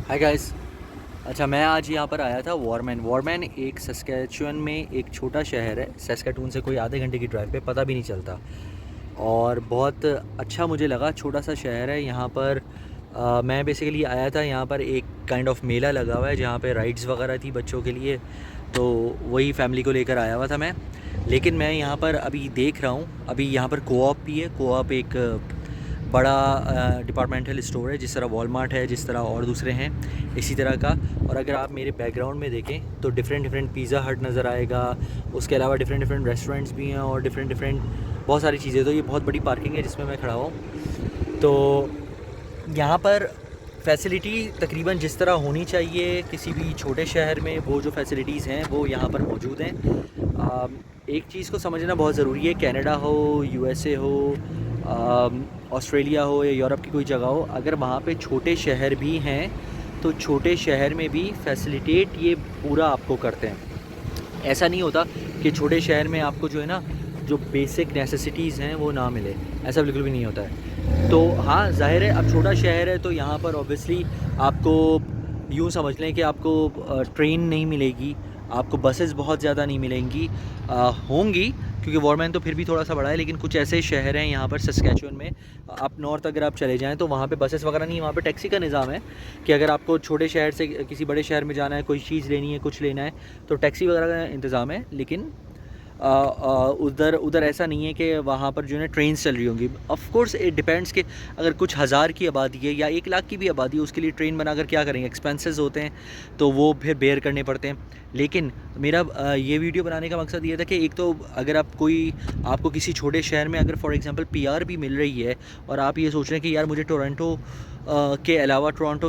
Hi guys. अच्छा, मैं आज यहाँ पर आया था वॉरमैन। वॉरमैन एक सस्कैचुअन में एक छोटा शहर है। सस्कैटून से कोई आधे घंटे की ड्राइव पे, पता भी नहीं चलता। और बहुत अच्छा मुझे लगा, छोटा सा शहर है यहाँ पर। मैं बेसिकली आया था, यहाँ पर एक काइंड ऑफ मेला लगा हुआ है जहाँ पे राइड्स वगैरह थी बच्चों के लिए, तो वही फैमिली को लेकर आया हुआ था मैं। लेकिन मैं यहाँ पर अभी देख रहा हूँ, अभी यहाँ पर कोऑप भी है। कोऑप एक बड़ा डिपार्टमेंटल स्टोर है, जिस तरह वॉलमार्ट है, जिस तरह और दूसरे हैं इसी तरह का। और अगर आप मेरे बैकग्राउंड में देखें तो डिफरेंट डिफरेंट पिज़्ज़ा हट नज़र आएगा। उसके अलावा डिफरेंट डिफरेंट रेस्टोरेंट्स भी हैं और डिफरेंट डिफरेंट बहुत सारी चीज़ें। तो ये बहुत बड़ी पार्किंग है जिसमें मैं खड़ा हूँ। तो यहाँ पर फैसिलिटी तकरीबन जिस तरह होनी चाहिए किसी भी छोटे शहर में, वो जो फैसिलिटीज़ हैं वो यहाँ पर मौजूद हैं। एक चीज़ को समझना बहुत ज़रूरी है, कनाडा हो, यूएसए हो, ऑस्ट्रेलिया हो या यूरोप की कोई जगह हो, अगर वहाँ पे छोटे शहर भी हैं तो छोटे शहर में भी फैसिलिटेट ये पूरा आपको करते हैं। ऐसा नहीं होता कि छोटे शहर में आपको जो है ना, जो बेसिक नेसेसिटीज़ हैं वो ना मिले, ऐसा बिल्कुल भी नहीं होता है। तो हाँ, ज़ाहिर है अब छोटा शहर है तो यहाँ पर ऑब्वियसली आपको यूँ समझ लें कि आपको ट्रेन नहीं मिलेगी, आपको बसेस बहुत ज़्यादा नहीं मिलेंगी। होंगी, क्योंकि वॉरमैन तो फिर भी थोड़ा सा बड़ा है, लेकिन कुछ ऐसे शहर हैं यहाँ पर सस्कैचुअन में, आप नॉर्थ अगर आप चले जाएँ तो वहाँ पे बसेस वगैरह नहीं, वहाँ पे टैक्सी का निज़ाम है कि अगर आपको छोटे शहर से किसी बड़े शहर में जाना है, कोई चीज़ लेनी है, कुछ लेना है, तो टैक्सी वगैरह का इंतज़ाम है। लेकिन उधर उधर ऐसा नहीं है कि वहाँ पर जो है ट्रेन्स चल रही होंगी। ऑफ़ कोर्स इट डिपेंड्स कि अगर कुछ हज़ार की आबादी है या 1 लाख की भी आबादी है, उसके लिए ट्रेन बनाकर क्या करेंगे, एक्सपेंसेस होते हैं, तो वो फिर बेयर करने पड़ते हैं। लेकिन मेरा ये वीडियो बनाने का मकसद ये था कि एक तो अगर आपको किसी छोटे शहर में अगर फॉर एग्ज़ाम्पल पीआर भी मिल रही है और आप ये सोच रहे हैं कि यार मुझे टोरंटो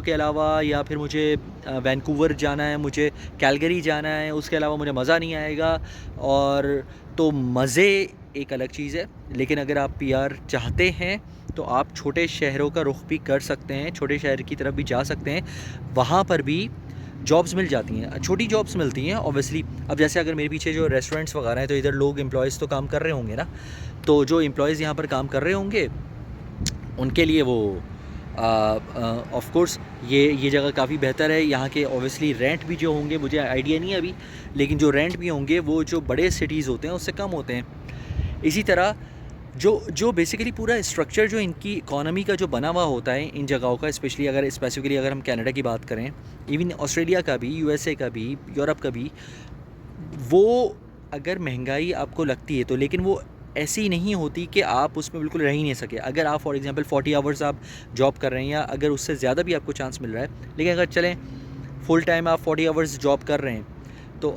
के अलावा या फिर मुझे वैंकूवर जाना है, मुझे कैलगरी जाना है, उसके अलावा मुझे मज़ा नहीं आएगा, और तो मज़े एक अलग चीज़ है। लेकिन अगर आप पीआर चाहते हैं तो आप छोटे शहरों का रुख भी कर सकते हैं, छोटे शहर की तरफ भी जा सकते हैं। वहाँ पर भी जॉब्स मिल जाती हैं, छोटी जॉब्स मिलती हैं ऑब्वियसली। अब जैसे अगर मेरे पीछे जो रेस्टोरेंट्स वगैरह हैं, तो इधर लोग एम्प्लॉयज़ तो काम कर रहे होंगे ना, तो जो एम्प्लॉयज़ यहाँ पर काम कर रहे होंगे उनके लिए वो ऑफ़ कोर्स ये जगह काफ़ी बेहतर है। यहाँ के ऑब्वियसली रेंट भी जो होंगे, मुझे आइडिया नहीं है अभी, लेकिन जो रेंट भी होंगे वो जो बड़े सिटीज़ होते हैं उससे कम होते हैं। इसी तरह जो बेसिकली पूरा स्ट्रक्चर जो इनकी इकॉनमी का जो बना हुआ होता है इन जगहों का, स्पेशली अगर स्पेसिफिकली अगर हम कनाडा की बात करें, इवन ऑस्ट्रेलिया का भी, यूएसए का भी, यूरोप का भी, वो अगर महंगाई आपको लगती है तो, लेकिन वो ऐसी नहीं होती कि आप उसमें बिल्कुल रह ही नहीं सके। अगर आप फॉर एग्ज़ाम्पल 40 आवर्स आप जॉब कर रहे हैं या अगर उससे ज़्यादा भी आपको चांस मिल रहा है, लेकिन अगर चलें फुल टाइम आप 40 आवर्स जॉब कर रहे हैं, तो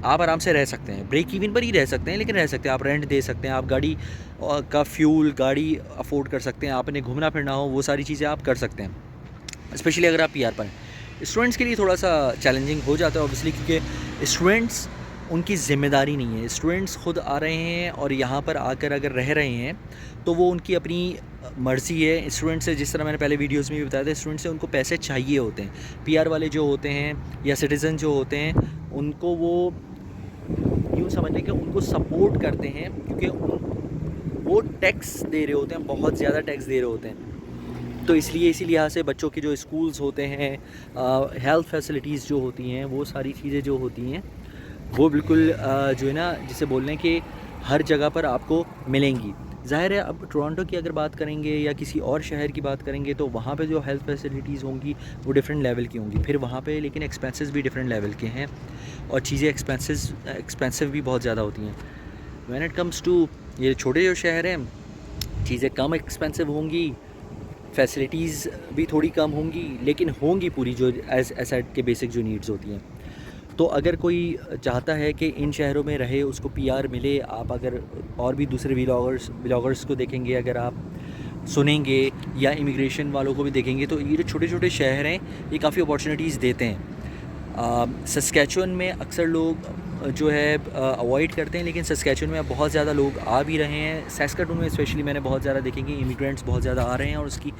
आप आराम से रह सकते हैं, ब्रेक इवन पर ही रह सकते हैं, लेकिन रह सकते हैं। आप रेंट दे सकते हैं, आप गाड़ी का फ्यूल, गाड़ी अफोर्ड कर सकते हैं, आपने घूमना फिरना हो वो सारी चीज़ें आप कर सकते हैं, स्पेशली अगर आप पीआर पर हैं। स्टूडेंट्स के लिए थोड़ा सा चैलेंजिंग हो जाता है ऑब्वियसली, क्योंकि स्टूडेंट्स, उनकी ज़िम्मेदारी नहीं है। स्टूडेंट्स खुद आ रहे हैं और यहाँ पर आकर अगर रह रहे हैं तो वो उनकी अपनी मर्ज़ी है। स्टूडेंट्स से, जिस तरह मैंने पहले वीडियोस में भी बताया था, स्टूडेंट्स से उनको पैसे चाहिए होते हैं। पीआर वाले जो होते हैं या सिटीज़न जो होते हैं, उनको वो यूँ समझ लें कि उनको सपोर्ट करते हैं, क्योंकि वो टैक्स दे रहे होते हैं, बहुत ज़्यादा टैक्स दे रहे होते हैं। तो इसलिए इसी लिहाज से बच्चों के जो स्कूल्स होते हैं, हेल्थ फैसिलिटीज़ जो होती हैं, वो सारी चीज़ें जो होती हैं वो बिल्कुल जो है ना, जिसे बोल रहे हैं कि हर जगह पर आपको मिलेंगी। ज़ाहिर है अब टोरंटो की अगर बात करेंगे या किसी और शहर की बात करेंगे तो वहाँ पे जो हेल्थ फैसिलिटीज़ होंगी वो डिफरेंट लेवल की होंगी। फिर वहाँ पे लेकिन एक्सपेंसेस भी डिफरेंट लेवल के हैं और चीज़ें एक्सपेंसिव भी बहुत ज़्यादा होती हैं। व्हेन इट कम्स टू ये छोटे जो शहर हैं, चीज़ें कम एक्सपेंसिव होंगी, फैसिलिटीज़ भी थोड़ी कम होंगी, लेकिन होंगी पूरी, जो एसेट के बेसिक जो नीड्स होती हैं। तो अगर कोई चाहता है कि इन शहरों में रहे, उसको पीआर मिले, आप अगर और भी दूसरे व्लॉगर्स को देखेंगे, अगर आप सुनेंगे या इमिग्रेशन वालों को भी देखेंगे, तो ये जो छोटे छोटे शहर हैं ये काफ़ी अपॉर्चुनिटीज़ देते हैं। सस्कैचुअन में अक्सर लोग जो है अवॉइड करते हैं, लेकिन सस्कैचुअन में अब बहुत ज़्यादा लोग आ भी रहे हैं। सैस्काटून में स्पेशली मैंने बहुत ज़्यादा देखेंगे इमिग्रेंट्स बहुत ज़्यादा आ रहे हैं, और उसकी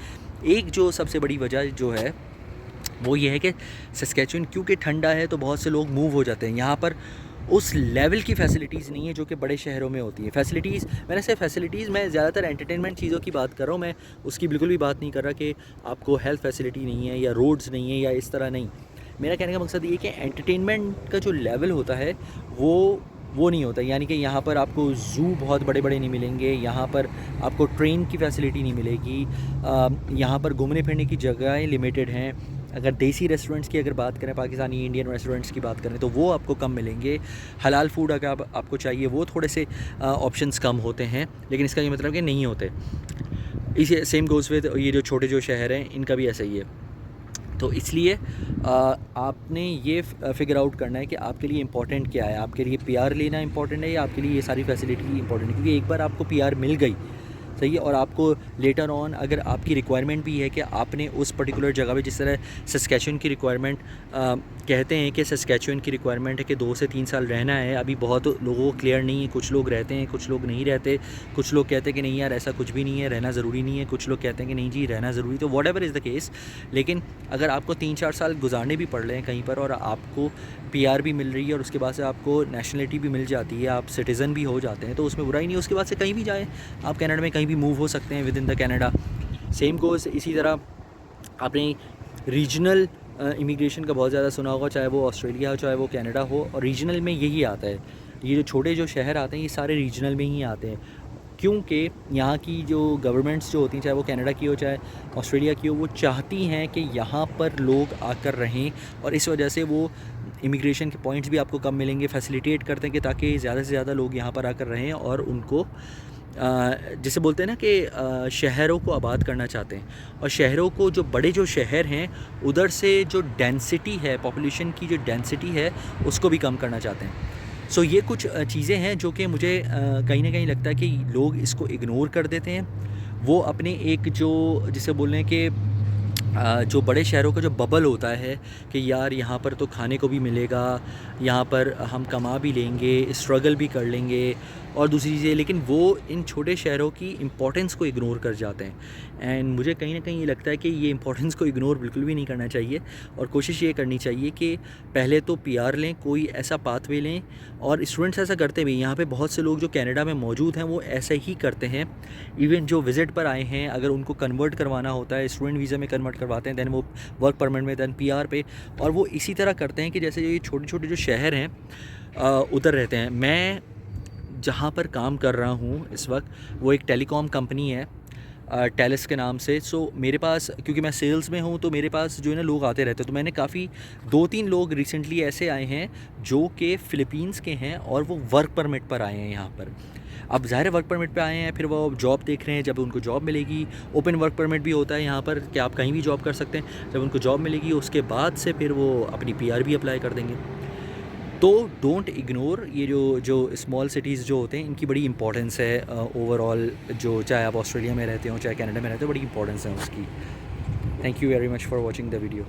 एक जो सबसे बड़ी वजह जो है वो ये है कि सस्कैचुअन क्योंकि ठंडा है तो बहुत से लोग मूव हो जाते हैं यहाँ पर। उस लेवल की फ़ैसिलिटीज़ नहीं है जो कि बड़े शहरों में होती हैं। फ़ैसिलिटीज़, मैंने सिर्फ फ़ैसिलिटीज़, मैं ज़्यादातर एंटरटेनमेंट चीज़ों की बात कर रहा हूँ, मैं उसकी बिल्कुल भी बात नहीं कर रहा कि आपको हेल्थ फैसिलिटी नहीं है या रोड्स नहीं है या इस तरह नहीं। मेरा कहने का मकसद ये है कि एंटरटेनमेंट का जो लेवल होता है वो नहीं होता। यानी कि यहाँ पर आपको ज़ू बहुत बड़े-बड़े नहीं मिलेंगे, यहाँ पर आपको ट्रेन की फैसिलिटी नहीं मिलेगी, यहाँ पर घूमने फिरने की जगहें लिमिटेड हैं। अगर देसी रेस्टोरेंट्स की अगर बात करें, पाकिस्तानी इंडियन रेस्टोरेंट्स की बात करें, तो वो आपको कम मिलेंगे। हलाल फूड अगर आपको चाहिए वो थोड़े से ऑप्शंस कम होते हैं, लेकिन इसका ये मतलब कि नहीं होते। इसी सेम गोज़ विद ये जो छोटे जो शहर हैं, इनका भी ऐसा ही है। तो इसलिए आपने ये फ़िगर आउट करना है कि आपके लिए इम्पोर्टेंट क्या है। आपके लिए पीआर लेना इम्पोर्टेंट है या आपके लिए ये सारी फैसिलिटी इम्पोर्टेंट है? क्योंकि एक बार आपको पीआर मिल गई, सही है, और आपको लेटर ऑन अगर आपकी रिक्वायरमेंट भी है कि आपने उस पर्टिकुलर जगह पे, जिस तरह सस्कैचुअन की रिक्वायरमेंट कहते हैं कि सस्कैचुअन की रिक्वायरमेंट है कि 2 से 3 साल रहना है। अभी बहुत लोगों को क्लियर नहीं है, कुछ लोग रहते हैं, कुछ लोग नहीं रहते, कुछ लोग कहते हैं कि नहीं यार ऐसा कुछ भी नहीं है, रहना ज़रूरी नहीं है, कुछ लोग कहते हैं कि नहीं जी रहना ज़रूरी। तो व्हाटएवर इज़ द केस, लेकिन अगर आपको 3-4 साल गुजारने भी पड़ रहे हैं कहीं पर और आपको पीआर भी मिल रही है और उसके बाद से आपको नेशनलिटी भी मिल जाती है, आप सिटीज़न भी हो जाते हैं, तो उसमें बुराई नहीं है। उसके बाद से कहीं भी जाएँ आप, कनाडा में कहीं भी मूव हो सकते हैं with in the Canada. Same goes इसी तरह आपने रीजनल इमिग्रेशन का बहुत ज़्यादा सुना होगा, चाहे वो ऑस्ट्रेलिया हो चाहे वो कनाडा हो, और रीजनल में यही आता है। ये जो छोटे जो शहर आते हैं ये सारे रीजनल में ही आते हैं, क्योंकि यहाँ की जो गवर्नमेंट्स जो होती हैं, चाहे वो कनाडा की हो चाहे ऑस्ट्रेलिया की हो, वो चाहती हैं कि यहाँ पर लोग आकर रहें, और इस वजह से वो इमिग्रेशन के पॉइंट्स भी आपको कम मिलेंगे, फैसिलिटेट करते हैं कि ताकि ज़्यादा से ज़्यादा लोग यहाँ पर आकर रहें और उनको जिसे बोलते हैं ना कि शहरों को आबाद करना चाहते हैं। और शहरों को, जो बड़े जो शहर हैं उधर से जो डेंसिटी है, पॉपुलेशन की जो डेंसिटी है उसको भी कम करना चाहते हैं। सो ये कुछ चीज़ें हैं जो कि मुझे कहीं ना कहीं लगता है कि लोग इसको इग्नोर कर देते हैं। वो अपने एक जो जिसे बोल रहे हैं कि जो बड़े शहरों का जो बबल होता है कि यार यहाँ पर तो खाने को भी मिलेगा, यहाँ पर हम कमा भी लेंगे, स्ट्रगल भी कर लेंगे और दूसरी चीज़ें, लेकिन वो इन छोटे शहरों की इम्पोर्टेंस को इग्नोर कर जाते हैं। एंड मुझे कहीं ना कहीं ये लगता है कि ये इम्पोर्टेंस को इग्नोर बिल्कुल भी नहीं करना चाहिए, और कोशिश ये करनी चाहिए कि पहले तो पीआर लें, कोई ऐसा पाथवे लें। और स्टूडेंट्स ऐसा करते भी, यहाँ पे बहुत से लोग जो कनाडा में मौजूद हैं वो ऐसे ही करते हैं। इवन जो विज़िट पर आए हैं, अगर उनको कन्वर्ट करवाना होता है, स्टूडेंट वीज़ा में कन्वर्ट करवाते हैं, दैन वो वर्क परमिट में, दैन पीआर पे, और वो इसी तरह करते हैं कि जैसे ये छोटे छोटे जो शहर हैं उधर रहते हैं। मैं जहाँ पर काम कर रहा हूँ इस वक्त, वो एक टेलीकॉम कंपनी है टेलिस के नाम से। सो मेरे पास, क्योंकि मैं सेल्स में हूँ, तो मेरे पास जो है ना लोग आते रहते हैं। तो मैंने काफ़ी 2-3 लोग रिसेंटली ऐसे आए हैं जो कि फ़िलीपींस के हैं और वो वर्क परमिट पर आए हैं यहाँ पर। अब ज़ाहिर है वर्क परमिट पे आए हैं, फिर वो जॉब देख रहे हैं। जब उनको जॉब मिलेगी, ओपन वर्क परमिट भी होता है यहाँ पर कि आप कहीं भी जॉब कर सकते हैं। जब उनको जॉब मिलेगी उसके बाद से फिर वो अपनी पीआर भी अप्लाई कर देंगे। तो डोंट इग्नोर ये जो स्मॉल सिटीज़ जो होते हैं, इनकी बड़ी इंपॉर्टेंस है ओवरऑल। जो चाहे आप ऑस्ट्रेलिया में रहते हो चाहे कनाडा में रहते हो, बड़ी इंपॉर्टेंस है उसकी। Thank you very much for watching the video.